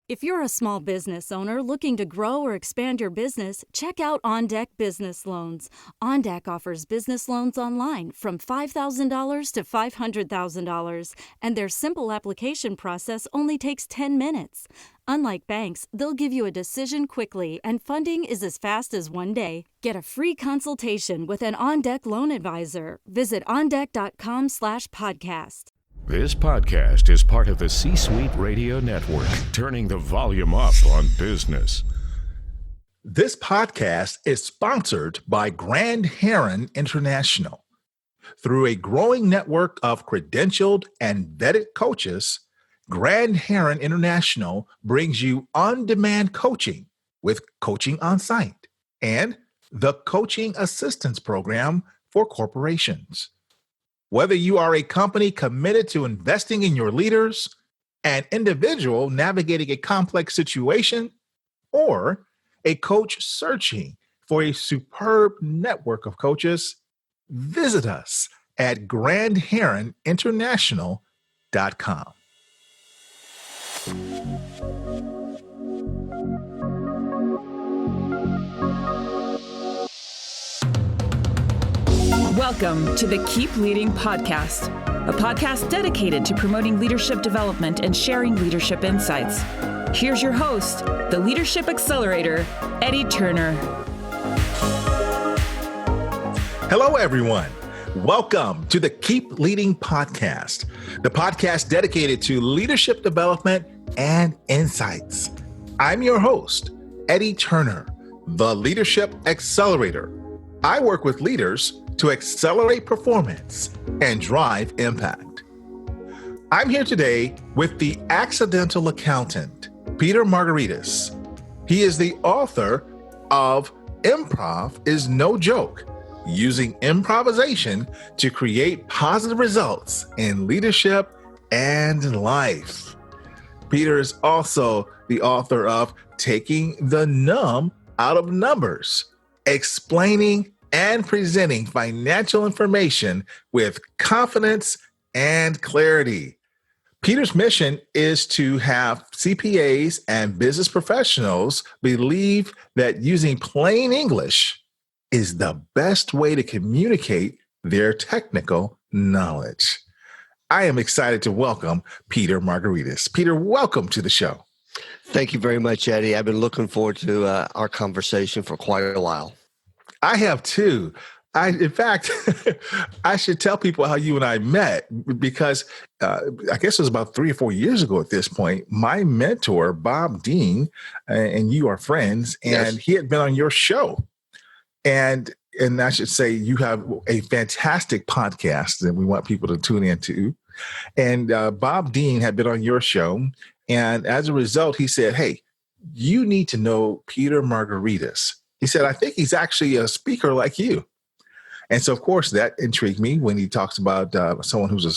If you're a small business owner looking to grow or expand your business, check out On Deck Business Loans. On Deck offers business loans online from $5,000 to $500,000, and their simple application process only takes 10 minutes. Unlike banks, they'll give you a decision quickly, and funding is as fast as one day. Get a free consultation with an On Deck loan advisor. Visit ondeck.com/podcast. This podcast is part of the C-Suite Radio Network, turning the volume up on business. This podcast is sponsored by Grand Heron International. Through a growing network of credentialed and vetted coaches, Grand Heron International brings you on-demand coaching with coaching on-site and the Coaching Assistance Program for corporations. Whether you are a company committed to investing in your leaders, an individual navigating a complex situation, or a coach searching for a superb network of coaches, visit us at grandheroninternational.com. Welcome to the Keep Leading Podcast, a podcast dedicated to promoting leadership development and sharing leadership insights. Here's your host, the Leadership Accelerator, Eddie Turner. Hello, everyone. Welcome to the Keep Leading Podcast, the podcast dedicated to leadership development and insights. I'm your host, Eddie Turner, the Leadership Accelerator. I work with leaders to accelerate performance and drive impact. I'm here today with the accidental accountant, Peter Margaritis. He is the author of Improv Is No Joke, using improvisation to create positive results in leadership and life. Peter is also the author of Taking the Numb Out of Numbers, explaining and presenting financial information with confidence and clarity. Peter's mission is to have CPAs and business professionals believe that using plain English is the best way to communicate their technical knowledge. I am excited to welcome Peter Margaritis. Peter, welcome to the show. Thank you very much, Eddie. I've been looking forward to our conversation for quite a while. I have too. In fact, I should tell people how you and I met because I guess it was about 3 or 4 years ago at this point. My mentor, Bob Dean, and you are friends, and Yes. He had been on your show. And I should say you have a fantastic podcast that we want people to tune into. And Bob Dean had been on your show. And as a result, he said, hey, you need to know Peter Margaritis. He said, I think he's actually a speaker like you. And so, of course, that intrigued me when he talks about someone who's a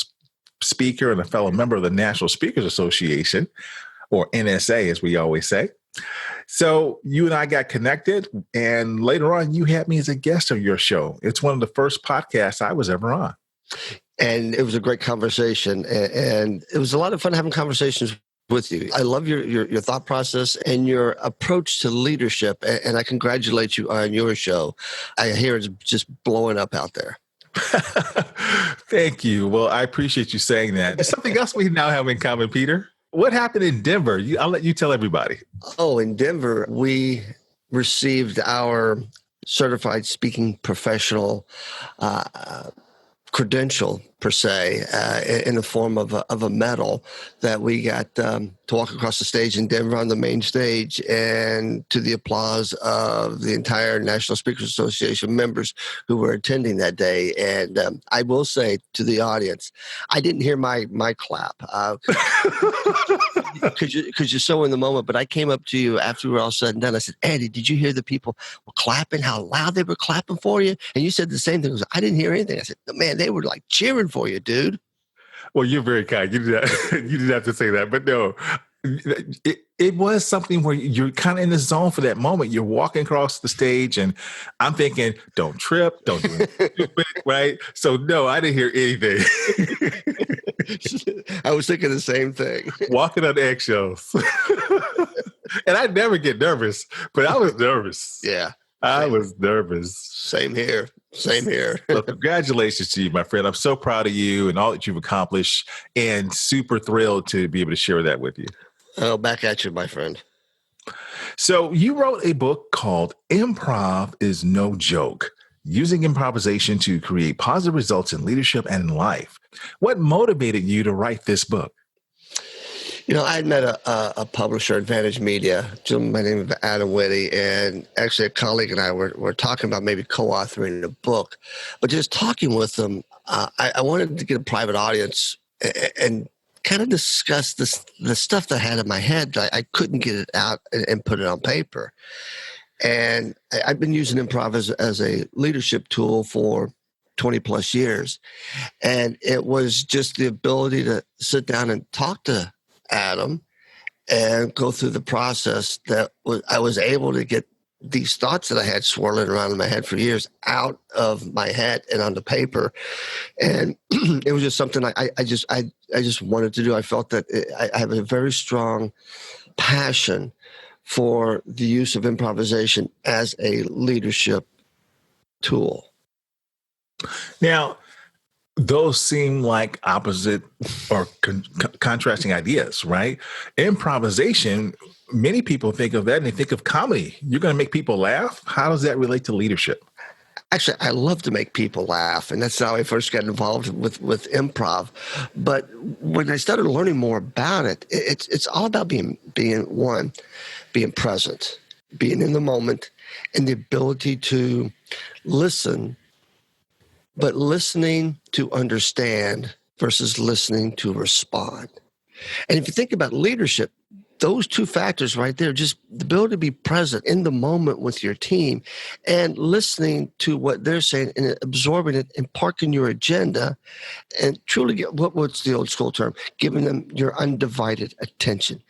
speaker and a fellow member of the National Speakers Association, or NSA, as we always say. So you and I got connected, and later on, you had me as a guest on your show. It's one of the first podcasts I was ever on. And it was a great conversation. And it was a lot of fun having conversations with you. I love your thought process and your approach to leadership. And I congratulate you on your show. I hear it's just blowing up out there. Thank you. Well, I appreciate you saying that. There's something else we now have in common, Peter. What happened in Denver? I'll let you tell everybody. Oh, in Denver, we received our certified speaking professional credential, per se, in the form of a medal that we got to walk across the stage in Denver on the main stage, and to the applause of the entire National Speakers Association members who were attending that day. And I will say to the audience, I didn't hear my clap because you're so in the moment. But I came up to you after we were all said and done. I said, Eddie, did you hear the people were clapping? How loud they were clapping for you? And you said the same thing. I didn't hear anything. I said, man, they were like cheering for you, dude. Well, you're very kind. You didn't have to say that, but no, it was something where you're kind of in the zone for that moment. You're walking across the stage, and I'm thinking, don't trip, don't do anything stupid, right? So no, I didn't hear anything. I was thinking the same thing. Walking on eggshells. And I never get nervous, but I was nervous. Yeah. I was nervous. Same here. Same here. So congratulations to you, my friend. I'm so proud of you and all that you've accomplished, and super thrilled to be able to share that with you. Oh, back at you, my friend. So you wrote a book called Improv Is No Joke, using improvisation to create positive results in leadership and in life. What motivated you to write this book? I had met a publisher, Advantage Media, by the name of Adam Whitty, and actually a colleague and I were talking about maybe co-authoring a book. But just talking with them, I wanted to get a private audience and kind of discuss the stuff that I had in my head that I couldn't get it out and put it on paper. And I've been using improv as a leadership tool for 20 plus years. And it was just the ability to sit down and talk to Adam and go through the process that I was able to get these thoughts that I had swirling around in my head for years out of my head and onto paper. And it was just something I just wanted to do. I felt that I have a very strong passion for the use of improvisation as a leadership tool. Now, those seem like opposite or contrasting ideas, right? Improvisation, many people think of that and they think of comedy. You're going to make people laugh. How does that relate to leadership? Actually, I love to make people laugh, and that's how I first got involved with improv. But when I started learning more about it, it's all about being present, being in the moment, and the ability to listen, but listening to understand versus listening to respond. And if you think about leadership, those two factors right there, just the ability to be present in the moment with your team and listening to what they're saying and absorbing it and parking your agenda and truly get what's the old school term, giving them your undivided attention.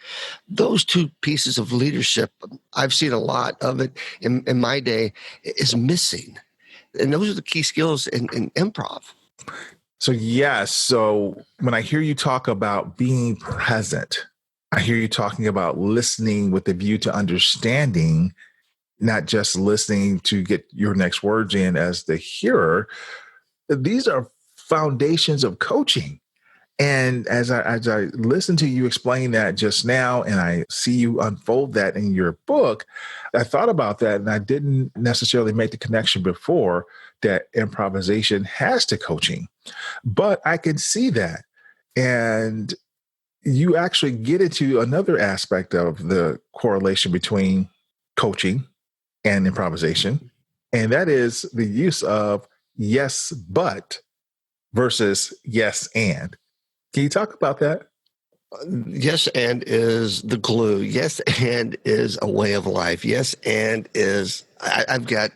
Those two pieces of leadership, I've seen a lot of it in my day, is missing. And those are the key skills in improv. So yes. So when I hear you talk about being present, I hear you talking about listening with a view to understanding, not just listening to get your next words in as the hearer. These are foundations of coaching. And as I listen to you explain that just now, and I see you unfold that in your book, I thought about that, and I didn't necessarily make the connection before that improvisation has to coaching. But I can see that. And you actually get into another aspect of the correlation between coaching and improvisation, and that is the use of yes, but versus yes, and. Can you talk about that? Yes, and is the glue. Yes, and is a way of life. Yes, and is I've got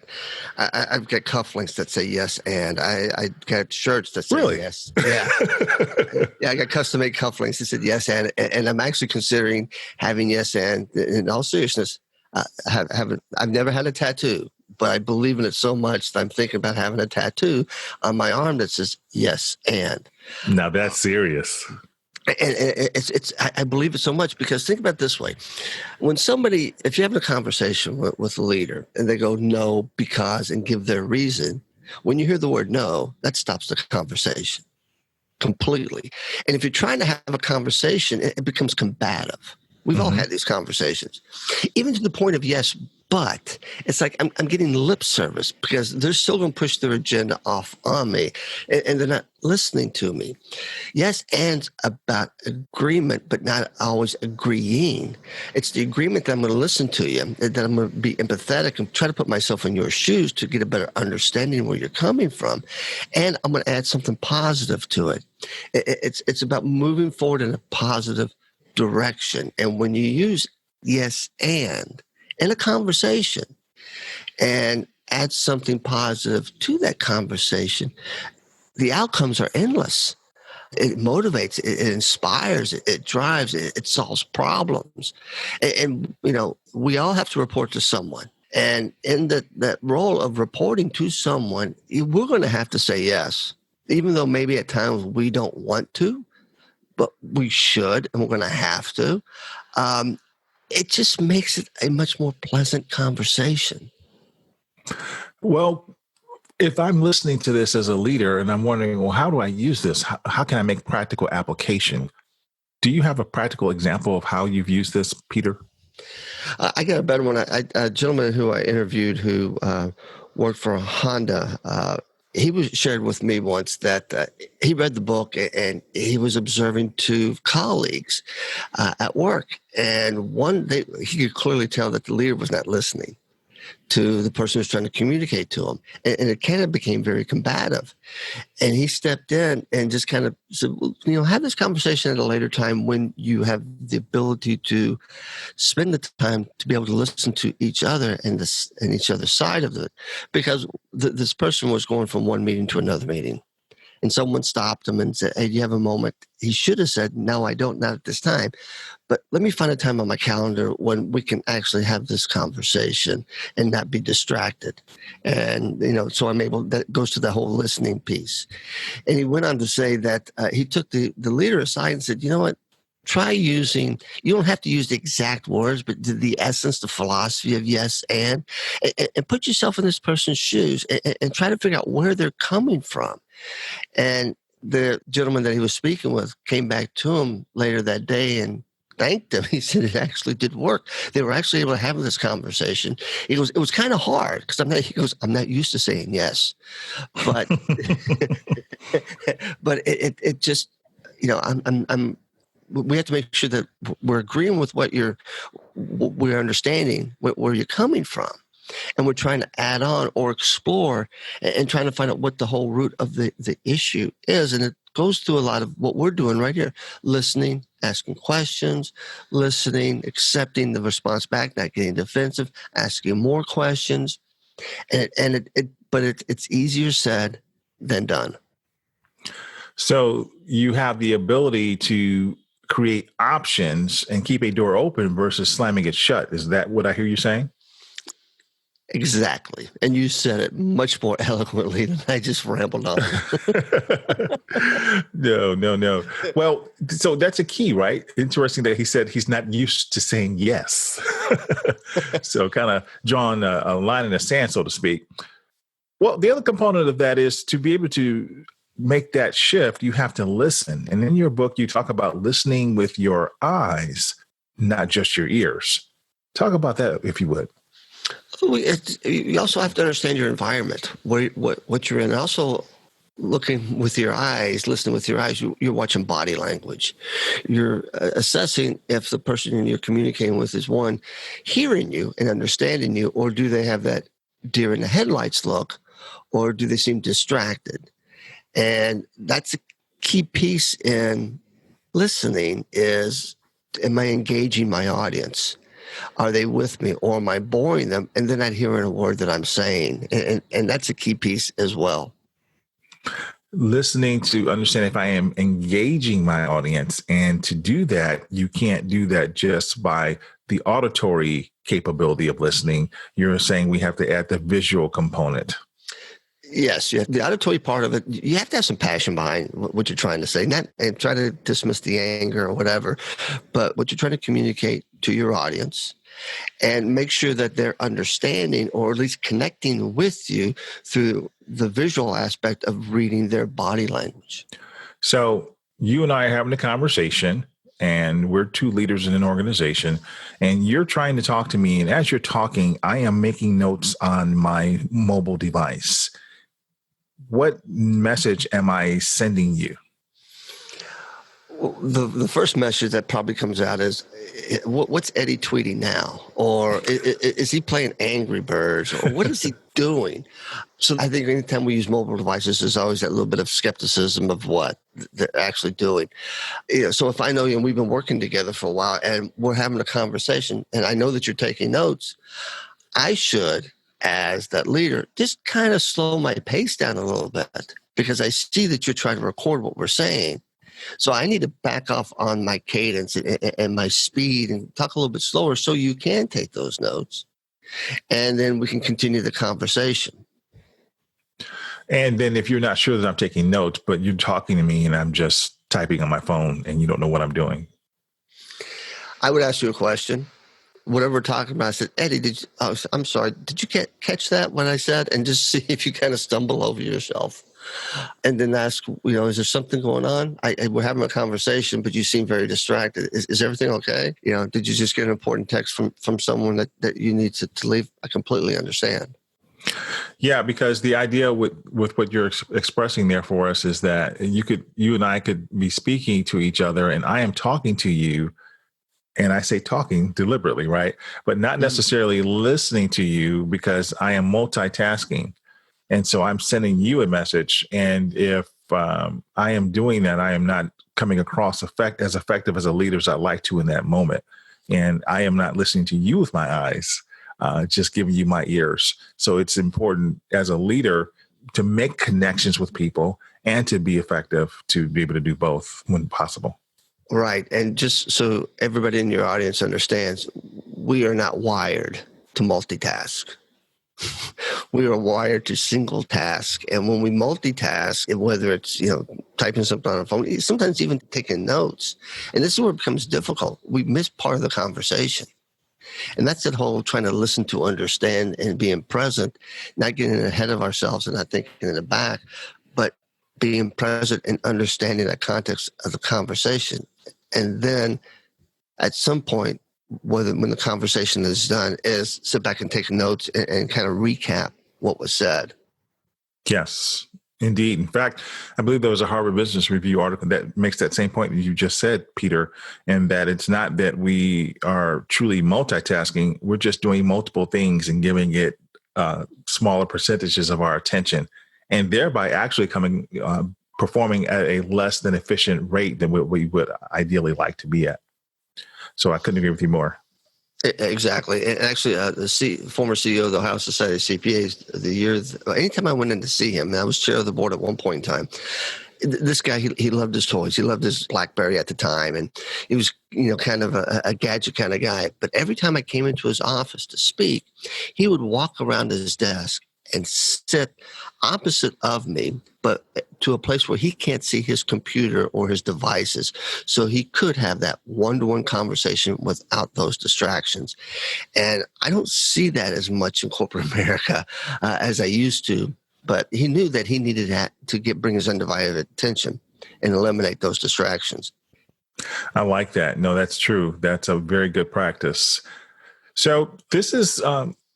cufflinks that say yes, and I got shirts that say really? Yes. Yeah, yeah. I got custom made cufflinks that said yes, and I'm actually considering having yes, and in all seriousness, I've never had a tattoo, but I believe in it so much that I'm thinking about having a tattoo on my arm that says yes, and. Now that's serious. And I believe it so much because think about it this way. When somebody, if you're having a conversation with a leader and they go no, because, and give their reason, when you hear the word no, that stops the conversation completely. And if you're trying to have a conversation, it becomes combative. We've all had these conversations, even to the point of yes, but it's like I'm getting lip service because they're still going to push their agenda off on me and they're not listening to me. Yes, and about agreement, but not always agreeing. It's the agreement that I'm going to listen to you, that I'm going to be empathetic and try to put myself in your shoes to get a better understanding where you're coming from. And I'm going to add something positive to it. It's about moving forward in a positive direction. And when you use yes, and in a conversation and add something positive to that conversation, the outcomes are endless. It motivates, it inspires, it drives, it solves problems. And we all have to report to someone. And in that role of reporting to someone, we're going to have to say yes, even though maybe at times we don't want to, but we should, and we're going to have to. it just makes it a much more pleasant conversation. Well, if I'm listening to this as a leader and I'm wondering, well, how do I use this? How can I make practical application? Do you have a practical example of how you've used this, Peter? I got a better one. A gentleman who I interviewed who worked for Honda, he shared with me once that he read the book and he was observing two colleagues at work. And he could clearly tell that the leader was not listening to the person who's trying to communicate to him. And it kind of became very combative. And he stepped in and just kind of said, well, have this conversation at a later time when you have the ability to spend the time to be able to listen to each other and each other's side of it. Because this person was going from one meeting to another meeting. And someone stopped him and said, hey, do you have a moment? He should have said, no, I don't, not at this time. But let me find a time on my calendar when we can actually have this conversation and not be distracted. And, so I'm able, that goes to the whole listening piece. And he went on to say that he took the leader aside and said, you know what? Try using, you don't have to use the exact words, but the essence, the philosophy of yes and put yourself in this person's shoes and try to figure out where they're coming from. And the gentleman that he was speaking with came back to him later that day and thanked him. He said it actually did work. They were actually able to have this conversation. He goes, it was kind of hard because I'm not used to saying yes, but but it just, we have to make sure that we're agreeing with we're understanding where you're coming from. And we're trying to add on or explore and trying to find out what the whole root of the issue is. And it goes through a lot of what we're doing right here. Listening, asking questions, listening, accepting the response back, not getting defensive, asking more questions. But it's easier said than done. So you have the ability to create options and keep a door open versus slamming it shut. Is that what I hear you saying? Exactly. And you said it much more eloquently than I just rambled on. No. Well, so that's a key, right? Interesting that he said he's not used to saying yes. So kind of drawing a line in the sand, so to speak. Well, the other component of that is to be able to make that shift, you have to listen. And in your book, you talk about listening with your eyes, not just your ears. Talk about that, if you would. You also have to understand your environment, what you're in. Also, looking with your eyes, listening with your eyes, you're watching body language. You're assessing if the person you're communicating with is, one, hearing you and understanding you, or do they have that deer in the headlights look, or do they seem distracted? And that's a key piece in listening is, am I engaging my audience? Are they with me, or am I boring them and they're not hearing a word that I'm saying? And that's a key piece as well. Listening to understand if I am engaging my audience. And to do that, you can't do that just by the auditory capability of listening. You're saying we have to add the visual component. Yes, the auditory part of it, you have to have some passion behind what you're trying to say, not and try to dismiss the anger or whatever, but what you're trying to communicate to your audience and make sure that they're understanding or at least connecting with you through the visual aspect of reading their body language. So you and I are having a conversation, and we're two leaders in an organization, and you're trying to talk to me. And as you're talking, I am making notes on my mobile device. What message am I sending you? Well, the first message that probably comes out is, what's Eddie tweeting now? Or is he playing Angry Birds? Or what is he doing? So I think anytime we use mobile devices, there's always that little bit of skepticism of what they're actually doing. So if I know you and we've been working together for a while and we're having a conversation and I know that you're taking notes, I should, as that leader, just kind of slow my pace down a little bit because I see that you're trying to record what we're saying. So I need to back off on my cadence and my speed and talk a little bit slower so you can take those notes. And then we can continue the conversation. And then if you're not sure that I'm taking notes, but you're talking to me and I'm just typing on my phone and you don't know what I'm doing, I would ask you a question. whatever we're talking about, I said, Eddie, I'm sorry, did you catch that, what I said? And just see if you kind of stumble over yourself. And then ask, is there something going on? We're having a conversation, but you seem very distracted. Is everything okay? Did you just get an important text from someone that you need to leave? I completely understand. Yeah, because the idea with what you're expressing there for us is that you and I could be speaking to each other, and I am talking to you, and I say talking deliberately, right? But not necessarily listening to you because I am multitasking. And so I'm sending you a message. And if I am doing that, I am not coming across as effective as a leader as I'd like to in that moment. And I am not listening to you with my eyes, just giving you my ears. So it's important as a leader to make connections with people and to be effective, to be able to do both when possible. Right. And just so everybody in your audience understands, we are not wired to multitask. We are wired to single task. And when we multitask, whether it's, typing something on a phone, sometimes even taking notes, and this is where it becomes difficult. We miss part of the conversation. And that's that whole trying to listen to understand and being present, not getting ahead of ourselves and not thinking in the back, but being present and understanding the context of the conversation. And then at some point, when the conversation is done, is sit back and take notes and kind of recap what was said. Yes, indeed. In fact, I believe there was a Harvard Business Review article that makes that same point that you just said, Peter, and that it's not that we are truly multitasking. We're just doing multiple things and giving it smaller percentages of our attention, and thereby actually performing at a less than efficient rate than what we would ideally like to be at. So I couldn't agree with you more. Exactly. And actually, the former CEO of the Ohio Society of CPAs, anytime I went in to see him, and I was chair of the board at one point in time, this guy, he loved his toys. He loved his BlackBerry at the time. And he was, kind of a gadget kind of guy. But every time I came into his office to speak, he would walk around his desk and sit opposite of me, but to a place where he can't see his computer or his devices. So he could have that one-to-one conversation without those distractions. And I don't see that as much in corporate America as I used to, but he knew that he needed to bring his undivided attention and eliminate those distractions. I like that. No, that's true. That's a very good practice. So this is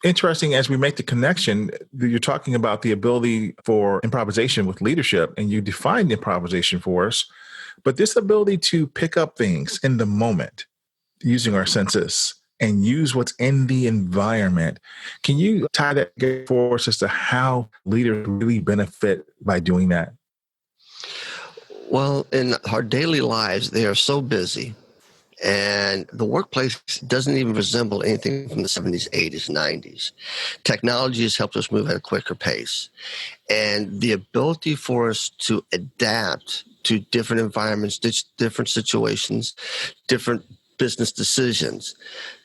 interesting as we make the connection. You're talking about the ability for improvisation with leadership, and you defined improvisation for us, but this ability to pick up things in the moment using our senses and use what's in the environment. Can you tie that together for us as to how leaders really benefit by doing that? Well, in our daily lives, they are so busy. And the workplace doesn't even resemble anything from the 70s, 80s, 90s. Technology has helped us move at a quicker pace. And the ability for us to adapt to different environments, different situations, different business decisions,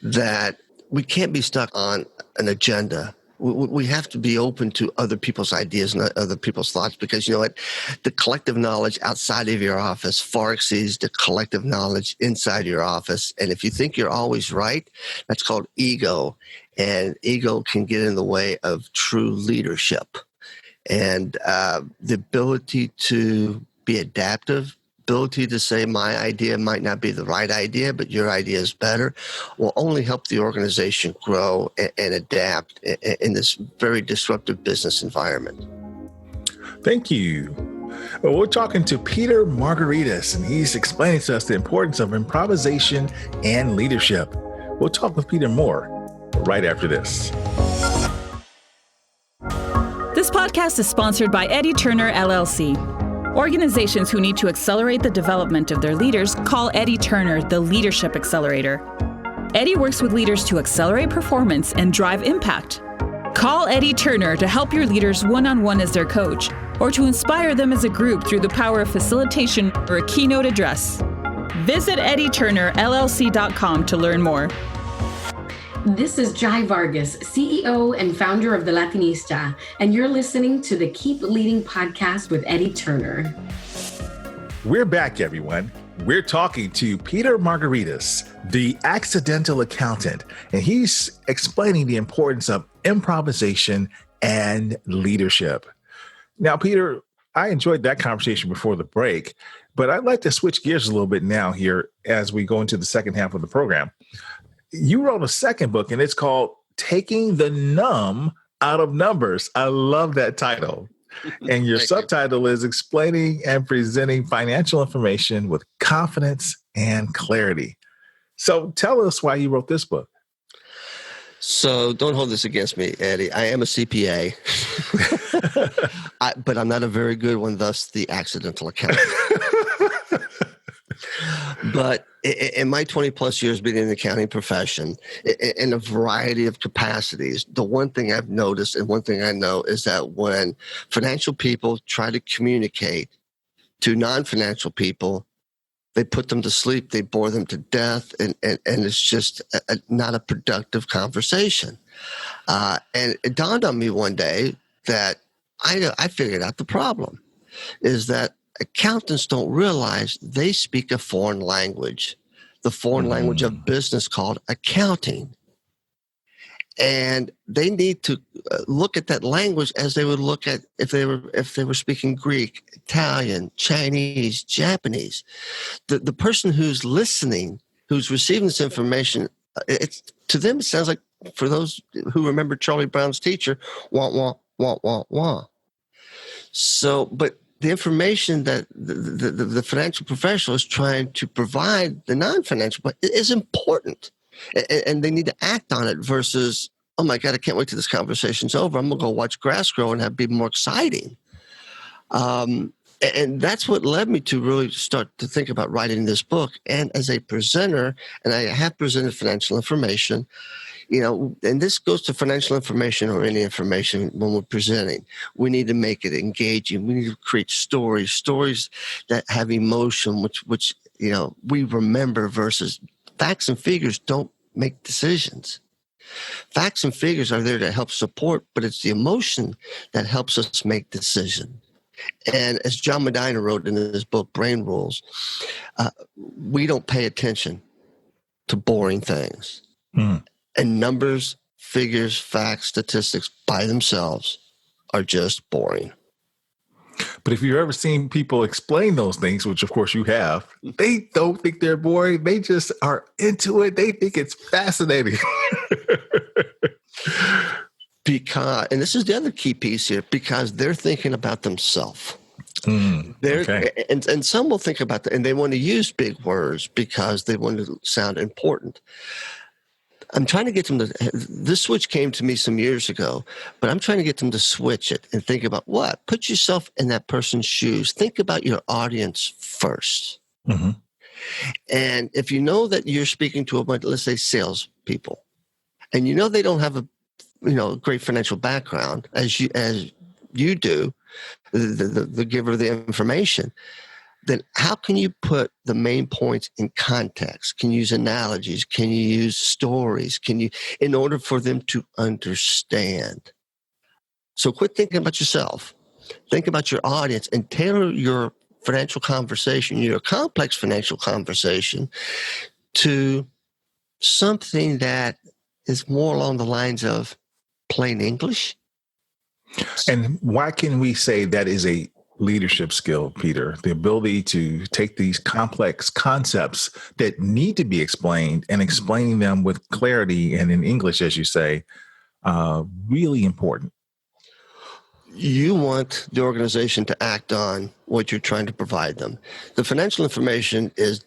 that we can't be stuck on an agenda. We have to be open to other people's ideas and other people's thoughts, because you know what? The collective knowledge outside of your office far exceeds the collective knowledge inside your office. And if you think you're always right, that's called ego. And ego can get in the way of true leadership. And the ability to be adaptive, ability to say my idea might not be the right idea, but your idea is better, will only help the organization grow and adapt in this very disruptive business environment. Thank you. Well, we're talking to Peter Margaritis, and he's explaining to us the importance of improvisation and leadership. We'll talk with Peter more right after this. This podcast is sponsored by Eddie Turner, LLC. Organizations who need to accelerate the development of their leaders call Eddie Turner the Leadership Accelerator. Eddie works with leaders to accelerate performance and drive impact. Call Eddie Turner to help your leaders one-on-one as their coach, or to inspire them as a group through the power of facilitation or a keynote address. Visit EddieTurnerLLC.com to learn more. This is Jai Vargas, CEO and founder of The Latinista, and you're listening to the Keep Leading podcast with Eddie Turner. We're back, everyone. We're talking to Peter Margaritis, the accidental accountant, and he's explaining the importance of improvisation and leadership. Now, Peter, I enjoyed that conversation before the break, but I'd like to switch gears a little bit now here as we go into the second half of the program. You wrote a second book, and it's called Taking the Numb Out of Numbers. I love that title. And your subtitle is Explaining and Presenting Financial Information with Confidence and Clarity. So tell us why you wrote this book. So don't hold this against me, Eddie. I am a CPA, but I'm not a very good one, thus the accidental accountant. But in my 20 plus years being in the accounting profession, in a variety of capacities, the one thing I've noticed and one thing I know is that when financial people try to communicate to non-financial people, they put them to sleep, they bore them to death, and it's just not a productive conversation. And it dawned on me one day that I figured out the problem is that accountants don't realize they speak a foreign language, the foreign language of business called accounting. And they need to look at that language as they would look at if they were speaking Greek, Italian, Chinese, Japanese. The person who's listening, who's receiving this information, to them it sounds like, for those who remember Charlie Brown's teacher, wah, wah, wah, wah, wah. So, but the information that the financial professional is trying to provide the non-financial is important, and they need to act on it versus, oh my God, I can't wait till this conversation's over. I'm going to go watch grass grow and have it be more exciting. And that's what led me to really start to think about writing this book. And as a presenter, and I have presented financial information, and this goes to financial information or any information when we're presenting. We need to make it engaging. We need to create stories that have emotion, which we remember versus facts and figures don't make decisions. Facts and figures are there to help support, but it's the emotion that helps us make decisions. And as John Medina wrote in his book, Brain Rules, we don't pay attention to boring things. And numbers, figures, facts, statistics by themselves are just boring. But if you've ever seen people explain those things, which of course you have, they don't think they're boring. They just are into it. They think it's fascinating. And this is the other key piece here, because they're thinking about themselves. Okay. And some will think about that, and they want to use big words because they want to sound important. I'm trying to get them to, this switch came to me some years ago, but I'm trying to get them to switch it and think about what? Put yourself in that person's shoes. Think about your audience first. And if you know that you're speaking to a bunch, let's say salespeople, and they don't have a great financial background as you do, the giver of the information, then how can you put the main points in context? Can you use analogies? Can you use stories? In order for them to understand? So quit thinking about yourself. Think about your audience and tailor your financial conversation, your complex financial conversation, to something that is more along the lines of plain English. And why can we say that is a leadership skill, Peter? The ability to take these complex concepts that need to be explained and explaining them with clarity and in English, as you say, really important. You want the organization to act on what you're trying to provide them. The financial information is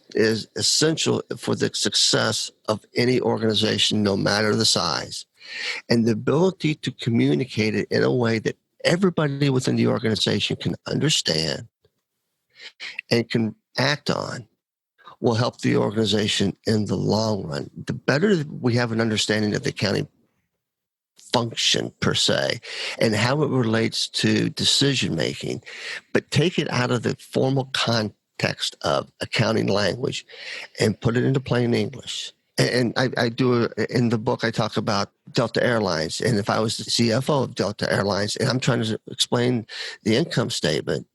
essential for the success of any organization, no matter the size. And the ability to communicate it in a way that everybody within the organization can understand and can act on will help the organization in the long run. The better we have an understanding of the accounting function per se and how it relates to decision making, but take it out of the formal context of accounting language and put it into plain English. And I do, in the book, I talk about Delta Airlines. And if I was the CFO of Delta Airlines and I'm trying to explain the income statement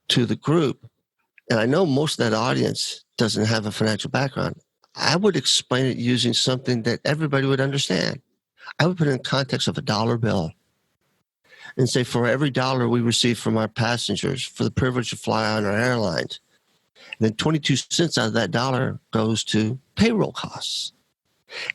to the group, and I know most of that audience doesn't have a financial background, I would explain it using something that everybody would understand. I would put it in the context of a dollar bill and say, for every dollar we receive from our passengers for the privilege to fly on our airlines, then 22 cents out of that dollar goes to payroll costs.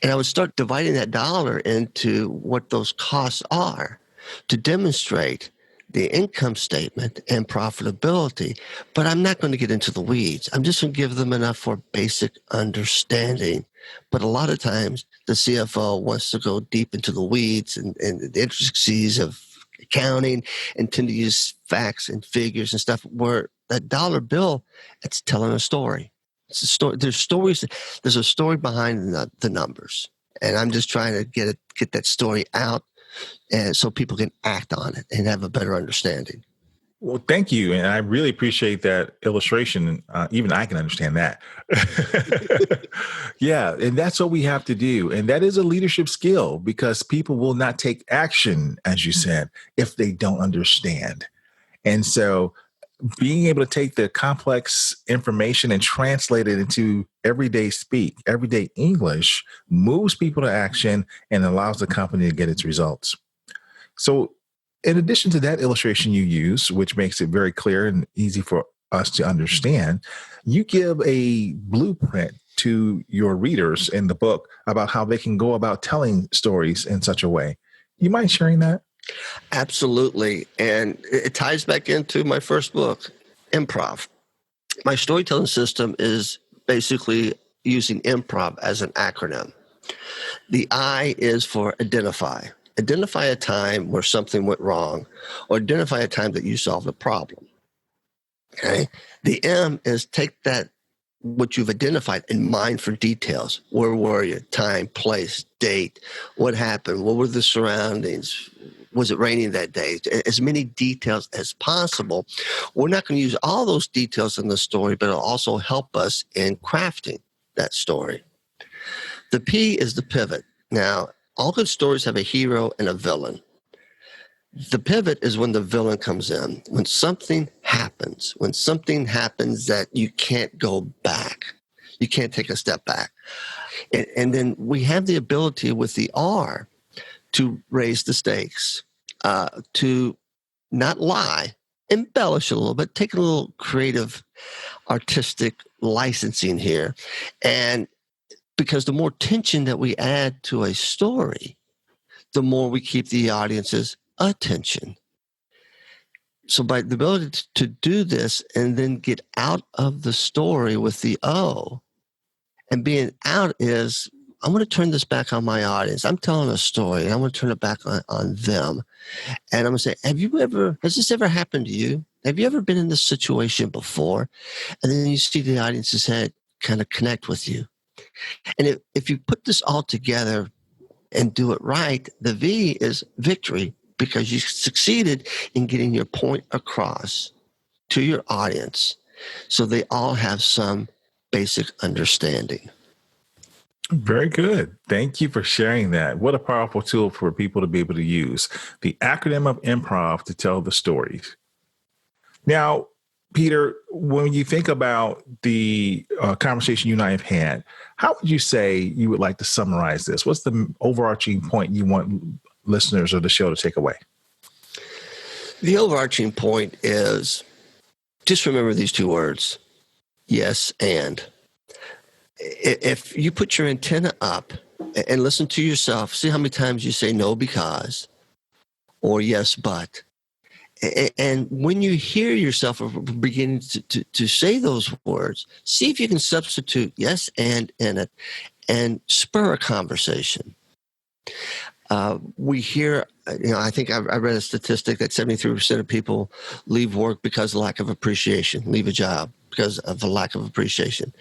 And I would start dividing that dollar into what those costs are to demonstrate the income statement and profitability. But I'm not going to get into the weeds. I'm just going to give them enough for basic understanding. But a lot of times the CFO wants to go deep into the weeds and the intricacies of accounting and tend to use facts and figures and stuff, where that dollar bill, it's telling a story. It's a story. There's a story behind the numbers. And I'm just trying to get that story out, and so people can act on it and have a better understanding. Well, thank you. And I really appreciate that illustration. Even I can understand that. Yeah. And that's what we have to do. And that is a leadership skill, because people will not take action, as you said, if they don't understand. And so being able to take the complex information and translate it into everyday speak, everyday English, moves people to action and allows the company to get its results. So in addition to that illustration you use, which makes it very clear and easy for us to understand, you give a blueprint to your readers in the book about how they can go about telling stories in such a way. You mind sharing that? Absolutely. And it ties back into my first book, Improv. My storytelling system is basically using improv as an acronym. The I is for identify. Identify a time where something went wrong, or identify a time that you solved a problem. Okay. The M is take that, what you've identified, and mine for details. Where were you? Time, place, date, what happened? What were the surroundings? Was it raining that day? As many details as possible. We're not going to use all those details in the story, but it'll also help us in crafting that story. The P is the pivot. Now, all good stories have a hero and a villain. The pivot is when the villain comes in, when something happens that you can't go back. You can't take a step back. And then we have the ability with the R to raise the stakes, to not lie, embellish a little bit, take a little creative, artistic licensing here. And because the more tension that we add to a story, the more we keep the audience's attention. So by the ability to do this and then get out of the story with the O, and being out is, I'm going to turn this back on my audience. I'm telling a story, and I'm going to turn it back on them. And I'm going to say, has this ever happened to you? Have you ever been in this situation before? And then you see the audience's head kind of connect with you. And if you put this all together and do it right, the V is victory, because you succeeded in getting your point across to your audience so they all have some basic understanding. Very good. Thank you for sharing that. What a powerful tool for people to be able to use. The acronym of improv to tell the stories. Now, Peter, when you think about the conversation you and I have had, how would you say you would like to summarize this? What's the overarching point you want listeners of the show to take away? The overarching point is, just remember these two words, yes and. If you put your antenna up and listen to yourself, see how many times you say no because, or yes but. And when you hear yourself beginning to say those words, see if you can substitute yes and in it and spur a conversation. We hear, I think I read a statistic that 73% of people leave work because of lack of appreciation, leave a job because of a lack of appreciation.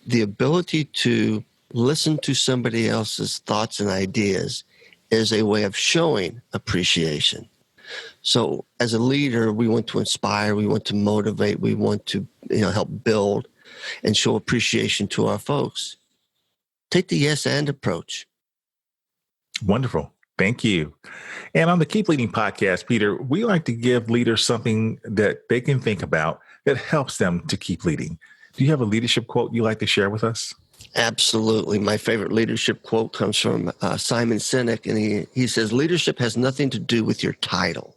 The ability to listen to somebody else's thoughts and ideas is a way of showing appreciation. So as a leader, we want to inspire, we want to motivate, we want to help build and show appreciation to our folks. Take the yes and approach. Wonderful. Thank you. And on the Keep Leading podcast, Peter, we like to give leaders something that they can think about that helps them to keep leading. Do you have a leadership quote you like to share with us? Absolutely. My favorite leadership quote comes from Simon Sinek, and he says, leadership has nothing to do with your title.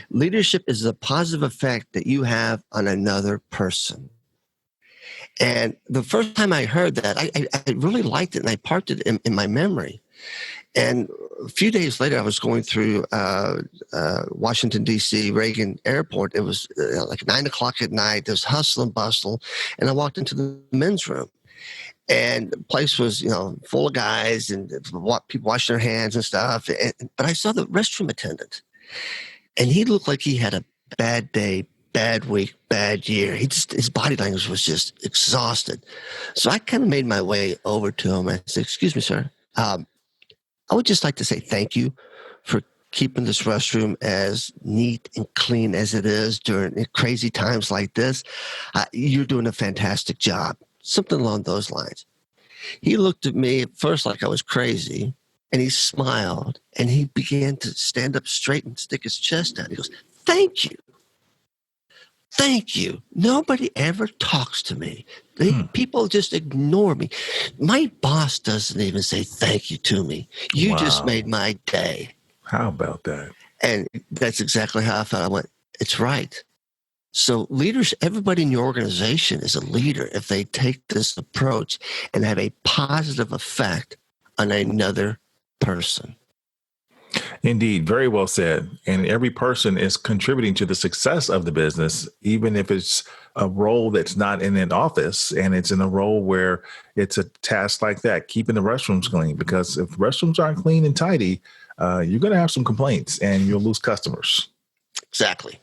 Leadership is the positive effect that you have on another person. And the first time I heard that, I really liked it, and I parked it in my memory. And a few days later, I was going through Washington, D.C., Reagan Airport. It was like 9 o'clock at night. There was hustle and bustle. And I walked into the men's room. And the place was, full of guys and people washing their hands and stuff. But I saw the restroom attendant. And he looked like he had a bad day, bad week, bad year. His body language was just exhausted. So I kind of made my way over to him and said, "Excuse me, sir. I would just like to say thank you for keeping this restroom as neat and clean as it is during crazy times like this. You're doing a fantastic job." Something along those lines. He looked at me at first like I was crazy, and he smiled, and he began to stand up straight and stick his chest out. He goes, "Thank you. Thank you. Nobody ever talks to me. People just ignore me. My boss doesn't even say thank you to me. You just made my day." How about that? And that's exactly how I felt. I went, it's right. So leaders, everybody in your organization is a leader if they take this approach and have a positive effect on another person. Indeed. Very well said. And every person is contributing to the success of the business, even if it's a role that's not in an office and it's in a role where it's a task like that, keeping the restrooms clean. Because if restrooms aren't clean and tidy, you're going to have some complaints and you'll lose customers. Exactly.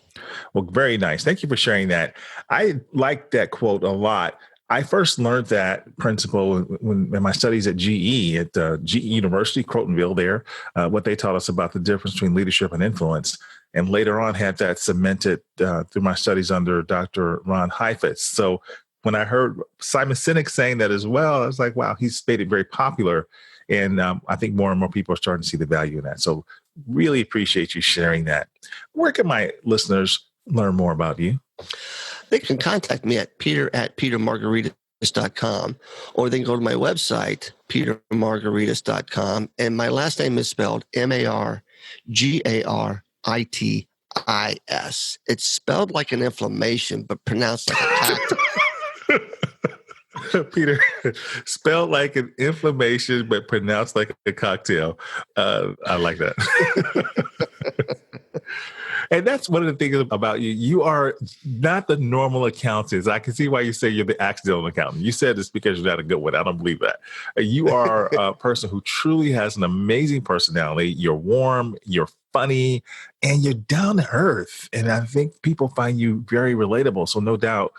Well, very nice. Thank you for sharing that. I like that quote a lot. I first learned that principle in my studies at GE, at GE University, Crotonville there, what they taught us about the difference between leadership and influence. And later on had that cemented through my studies under Dr. Ron Heifetz. So when I heard Simon Sinek saying that as well, I was like, wow, he's made it very popular. And I think more and more people are starting to see the value in that. So really appreciate you sharing that. Where can my listeners learn more about you? They can contact me at peter@petermargaritis.com, or they can go to my website, petermargaritis.com. And my last name is spelled Margaritis. It's spelled like an inflammation, but pronounced like a cocktail. Peter, spelled like an inflammation, but pronounced like a cocktail. I like that. And that's one of the things about you. You are not the normal accountant. I can see why you say you're the accidental accountant. You said this because you're not a good one. I don't believe that. You are a person who truly has an amazing personality. You're warm, you're funny, and you're down to earth. And I think people find you very relatable. So no doubt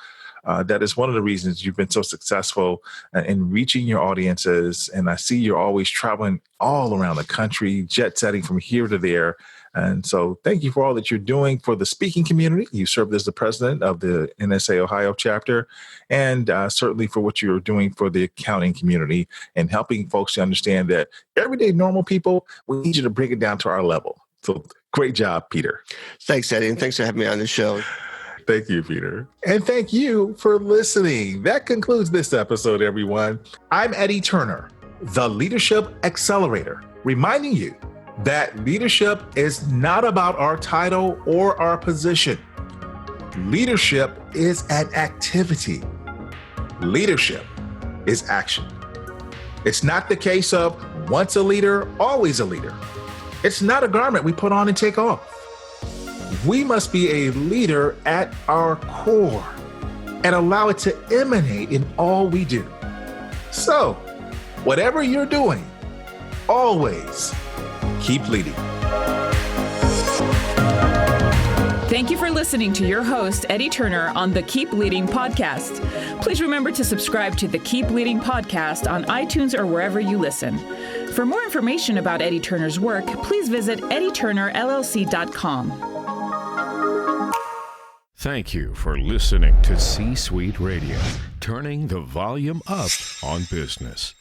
that is one of the reasons you've been so successful in reaching your audiences. And I see you're always traveling all around the country, jet setting from here to there. And so thank you for all that you're doing for the speaking community. You served as the president of the NSA Ohio chapter, and certainly for what you're doing for the accounting community and helping folks to understand that everyday normal people, we need you to bring it down to our level. So great job, Peter. Thanks, Eddie, and thanks for having me on the show. Thank you, Peter. And thank you for listening. That concludes this episode, everyone. I'm Eddie Turner, the Leadership Accelerator, reminding you that leadership is not about our title or our position. Leadership is an activity. Leadership is action. It's not the case of once a leader, always a leader. It's not a garment we put on and take off. We must be a leader at our core and allow it to emanate in all we do. So, whatever you're doing, always keep leading. Thank you for listening to your host, Eddie Turner, on the Keep Leading podcast. Please remember to subscribe to the Keep Leading podcast on iTunes or wherever you listen. For more information about Eddie Turner's work, please visit eddieturnerllc.com. Thank you for listening to C-Suite Radio, turning the volume up on business.